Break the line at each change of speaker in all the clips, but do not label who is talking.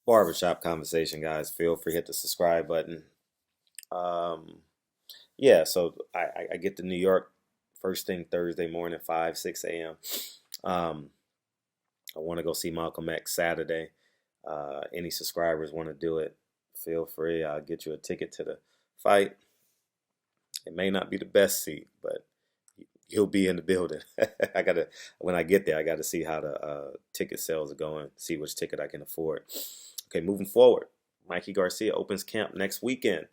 Barbershop conversation, guys. Feel free to hit the subscribe button. Um, yeah, so I get to New York first thing Thursday morning, 5, 6 a.m. Um, I want to go see Malcolm X Saturday. Any subscribers want to do it, feel free. I'll get you a ticket to the fight. It may not be the best seat, but you'll be in the building. I gotta when I get there, I gotta see how the ticket sales are going, see which ticket I can afford. Okay, moving forward, Mikey Garcia opens camp next weekend.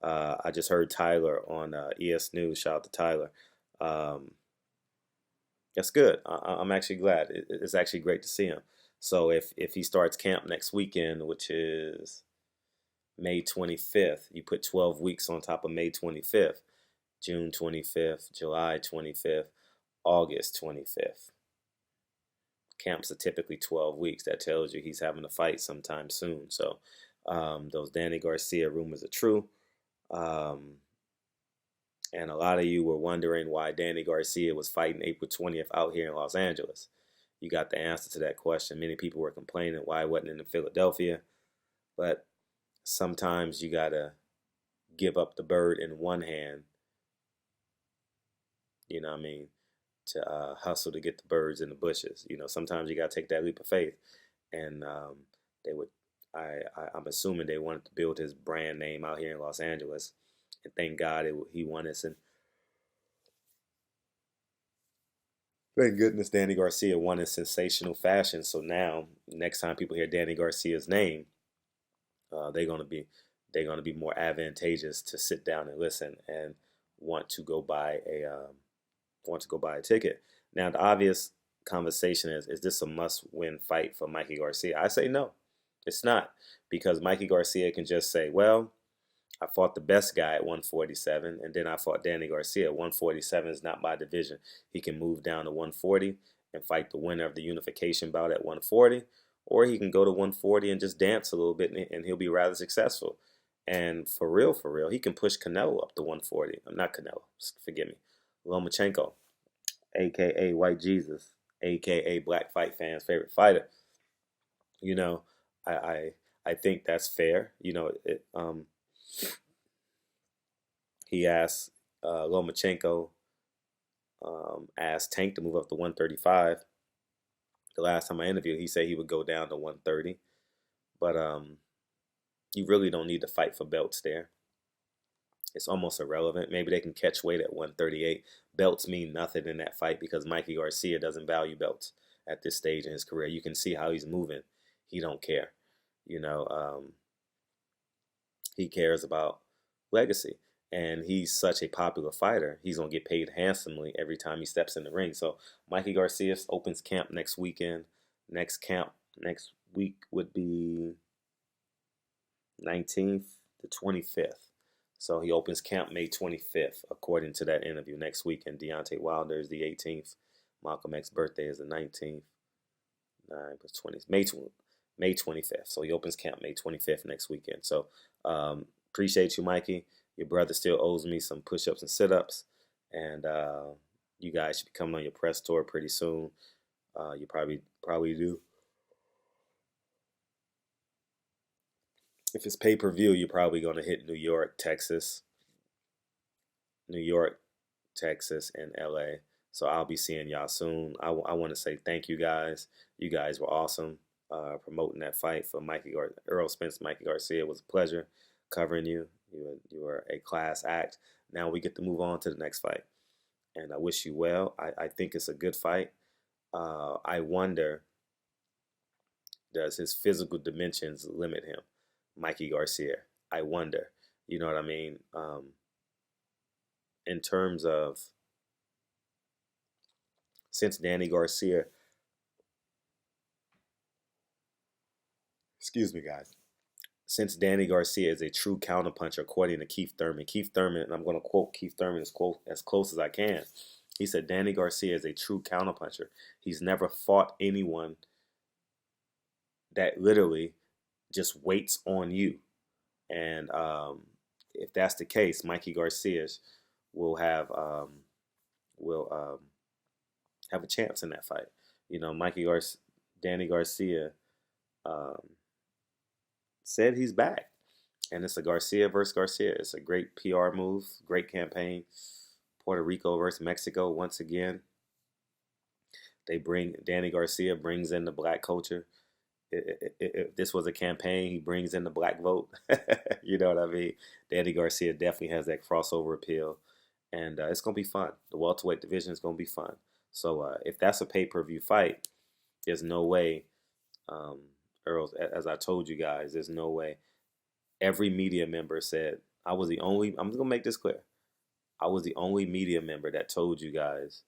I just heard Tyler on ES News. Shout out to Tyler. Um, that's good. I'm actually glad. It's actually great to see him. So if he starts camp next weekend, which is May 25th, you put 12 weeks on top of May 25th, June 25th, July 25th, August 25th. Camps are typically 12 weeks. That tells you he's having a fight sometime soon. So those Danny Garcia rumors are true. Um, and a lot of you were wondering why Danny Garcia was fighting April 20th out here in Los Angeles. You got the answer to that question. Many people were complaining why it wasn't in Philadelphia. But sometimes you got to give up the bird in one hand, you know what I mean, to hustle to get the birds in the bushes. Sometimes you got to take that leap of faith. And they would, I'm assuming they wanted to build his brand name out here in Los Angeles. And thank God he won it. And thank goodness Danny Garcia won in sensational fashion. So now, next time people hear Danny Garcia's name, they're gonna be more advantageous to sit down and listen and want to go buy a ticket. Now, the obvious conversation is this a must-win fight for Mikey Garcia? I say no, it's not, because Mikey Garcia can just say, well, I fought the best guy at 147, and then I fought Danny Garcia. 147 is not my division. He can move down to 140 and fight the winner of the unification bout at 140, or he can go to 140 and just dance a little bit, and he'll be rather successful. And for real, he can push Canelo up to 140. I'm not Canelo, forgive me. Lomachenko, aka White Jesus, aka Black Fight fans' favorite fighter. You know, I I, I think that's fair. He asked Lomachenko, asked Tank to move up to 135. The last time I interviewed, he said he would go down to 130. But you really don't need to fight for belts there. It's almost irrelevant. Maybe they can catch weight at 138. Belts mean nothing in that fight because Mikey Garcia doesn't value belts at this stage in his career. You can see how he's moving. He don't care. You know, he cares about legacy. And he's such a popular fighter. He's going to get paid handsomely every time he steps in the ring. So Mikey Garcia opens camp next weekend. Next week would be 19th to 25th. So he opens camp May 25th, according to that interview. Next weekend, Deontay Wilder is the 18th. Malcolm X's birthday is the 19th. 9 plus 20. May 25th. So he opens camp May 25th next weekend. So appreciate you, Mikey. Your brother still owes me some push-ups and sit-ups. And you guys should be coming on your press tour pretty soon. You probably do. If it's pay-per-view, you're probably going to hit New York, Texas, and LA. So I'll be seeing y'all soon. I want to say thank you guys. You guys were awesome promoting that fight for Earl Spence. Mikey Garcia. It was a pleasure covering you. You were a class act. Now we get to move on to the next fight. And I wish you well. I think it's a good fight. I wonder, does his physical dimensions limit him? Mikey Garcia. I wonder. You know what I mean? In terms of, since Danny Garcia, excuse me, guys, since Danny Garcia is a true counterpuncher, according to Keith Thurman, and I'm going to quote Keith Thurman as close as I can. He said Danny Garcia is a true counterpuncher. He's never fought anyone that literally just waits on you. And if that's the case, Mikey Garcia will have will have a chance in that fight. Danny Garcia, um, said he's back. And it's a Garcia versus Garcia. It's a great PR move, great campaign. Puerto Rico versus Mexico once again. They bring Danny Garcia brings in the black culture. If this was a campaign, he brings in the black vote. You know what I mean? Danny Garcia definitely has that crossover appeal, and it's gonna be fun. The welterweight division is gonna be fun. So if that's a pay-per-view fight, there's no way. Um, Earl, as I told you guys, there's no way. Every media member said I was the only. I'm just gonna make this clear. I was the only media member that told you guys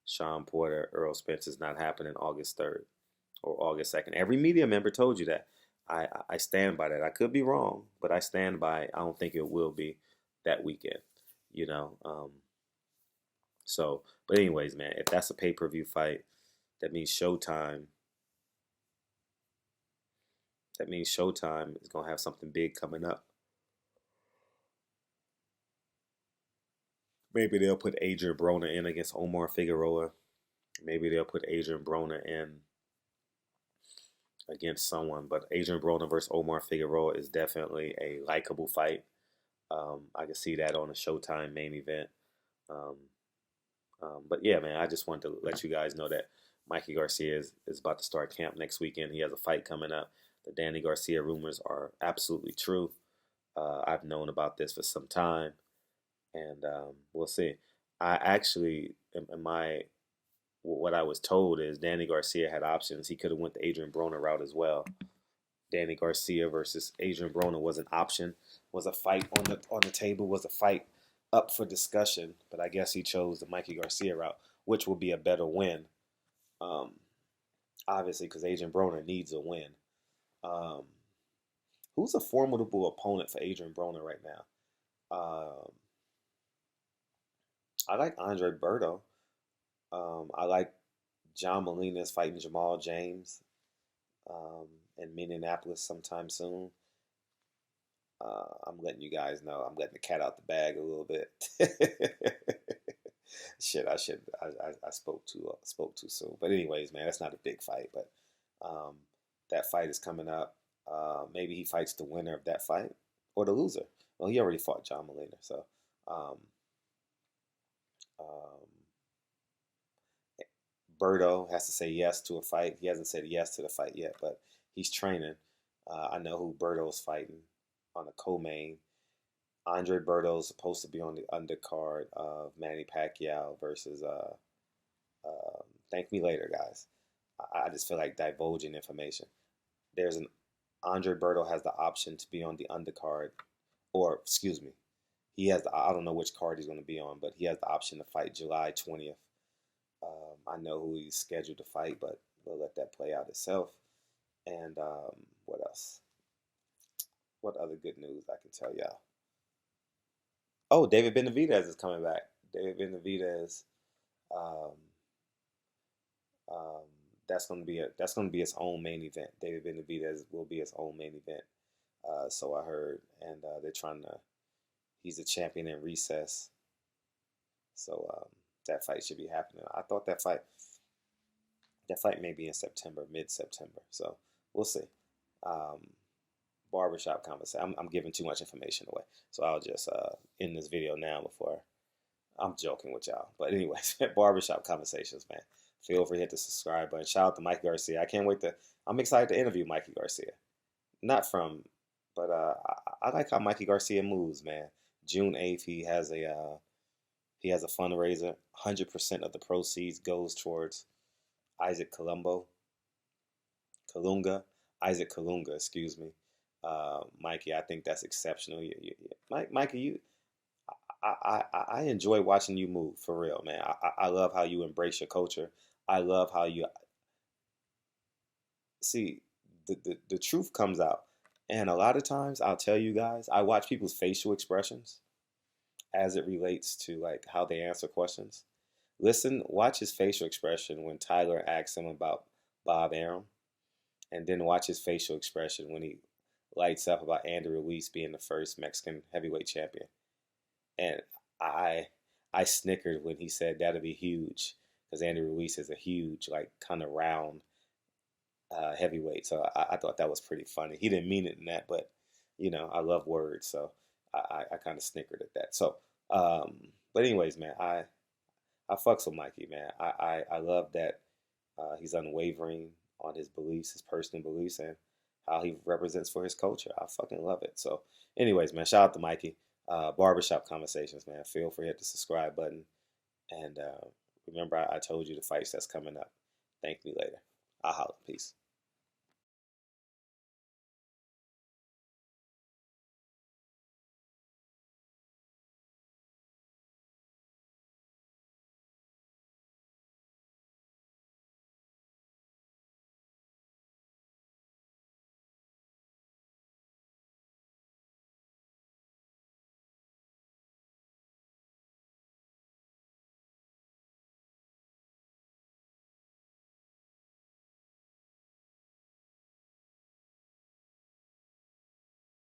Sean Porter, Earl Spence is not happening August 3rd or August 2nd. Every media member told you that. I stand by that. I could be wrong, but I stand by. I don't think it will be that weekend. You know. But anyways, man, if that's a pay per view fight, that means Showtime. That means Showtime is gonna have something big coming up. Maybe they'll put Adrian Broner in against Omar Figueroa. Maybe they'll put Adrian Broner in against someone. But Adrian Broner versus Omar Figueroa is definitely a likable fight. I can see that on a Showtime main event. Um, but yeah, man, I just wanted to let you guys know that Mikey Garcia is about to start camp next weekend. He has a fight coming up. The Danny Garcia rumors are absolutely true. I've known about this for some time, and we'll see. I actually, in my what I was told is Danny Garcia had options. He could have went the Adrian Broner route as well. Danny Garcia versus Adrian Broner was an option, was a fight on the table, was a fight up for discussion. But I guess he chose the Mikey Garcia route, which will be a better win. Um, Obviously, because Adrian Broner needs a win. Um, who's a formidable opponent for Adrian Broner right now? I like Andre Berto. I like John Molina's fighting Jamal James um, in Minneapolis sometime soon. I'm letting you guys know. I'm letting the cat out the bag a little bit. Shit, I should. I spoke too soon. But anyways, man, that's not a big fight. But um, that fight is coming up. Maybe he fights the winner of that fight or the loser. Well, he already fought John Molina, so um, um, Berto has to say yes to a fight. He hasn't said yes to the fight yet, but he's training. I know who Berto's fighting on the co-main. Andre Berto is supposed to be on the undercard of Manny Pacquiao versus. Thank me later, guys. I just feel like divulging information. There's an Andre Berto has the option to be on the undercard, or excuse me, he has. I don't know which card he's going to be on, but he has the option to fight July 20th. I know who he's scheduled to fight, but we'll let that play out itself. And what else? What other good news I can tell y'all? Oh, David Benavidez is coming back. David Benavidez. Um, um, that's gonna be its own main event. David Benavidez will be its own main event. So I heard, and they're trying to. He's a champion in recess, so that fight should be happening. I thought that fight may be in September, mid September. So we'll see. Um, Barbershop conversation. I'm giving too much information away, so I'll just end this video now before I'm joking with y'all. But anyways, barbershop conversations, man. Feel free to hit the subscribe button. Shout out to Mikey Garcia. I can't wait to. I'm excited to interview Mikey Garcia. Not from, but I like how Mikey Garcia moves, man. June 8th, he has a fundraiser. 100% of the proceeds goes towards Isaac Columbo, Kalunga, Isaac Kalunga, excuse me. Mikey, I think that's exceptional. Mikey, I enjoy watching you move for real, man. I love how you embrace your culture. I love how you see the truth comes out. And a lot of times, I'll tell you guys, I watch people's facial expressions as it relates to like how they answer questions. Listen, watch his facial expression when Tyler asks him about Bob Arum, and then watch his facial expression when he lights up about Andy Ruiz being the first Mexican heavyweight champion. And I I snickered when he said that'll be huge because Andy Ruiz is a huge, like, kind of round heavyweight. So I thought that was pretty funny. He didn't mean it in that, but I love words, so I kind of snickered at that. So, but anyways, man, I fucks with Mikey, man. I love that he's unwavering on his beliefs, his personal beliefs, and how he represents for his culture. I fucking love it. So, anyways, man, shout out to Mikey. Barbershop Conversations, man. Feel free to hit the subscribe button. And remember, I told you the fights that's coming up. Thank me later. I'll holla. Peace.